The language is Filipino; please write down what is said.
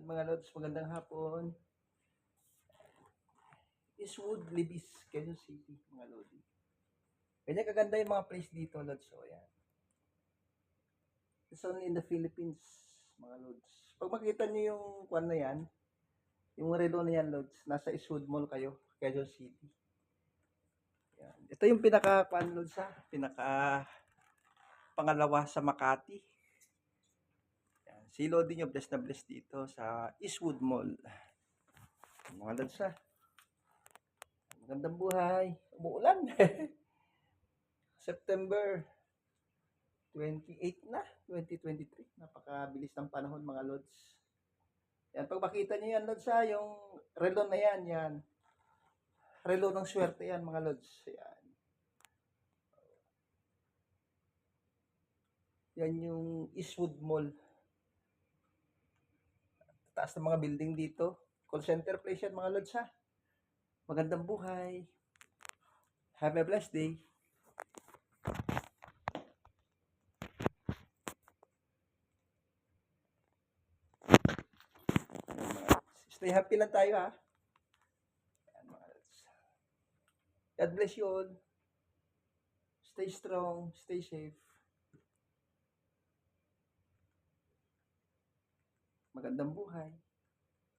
Mga lods, magandang hapon. Eastwood, Libis, Quezon City, mga lodi. Ganyan kaganda yung mga place dito, lods. So, ayan. It's only in the Philippines, mga lods. Pag makita nyo yung kwan na yan, yung relo na yan, lods, nasa Eastwood Mall kayo, Quezon City. Ayan. Ito yung pinaka kwan, lods, ha? Pinaka pangalawa sa Makati. Ayan. Si Lodi nyo, blessed na blessed dito sa Eastwood Mall. Mga lods, ha? Magandang buhay. Umuulan. September 28 na, 2023. Napakabilis ng panahon, mga lods. Yan, pag makita niyo yan, lods, ha, yung relo na yan, yan. Relo ng swerte yan, mga lods. Yan. Yan yung Eastwood Mall. Taas ng mga building dito. Call center place yan, mga lods, ha. Magandang buhay. Have a blessed day. Stay happy lang tayo, ha. Yan, mga lods. God bless you all. Stay strong, stay safe. Magandang buhay.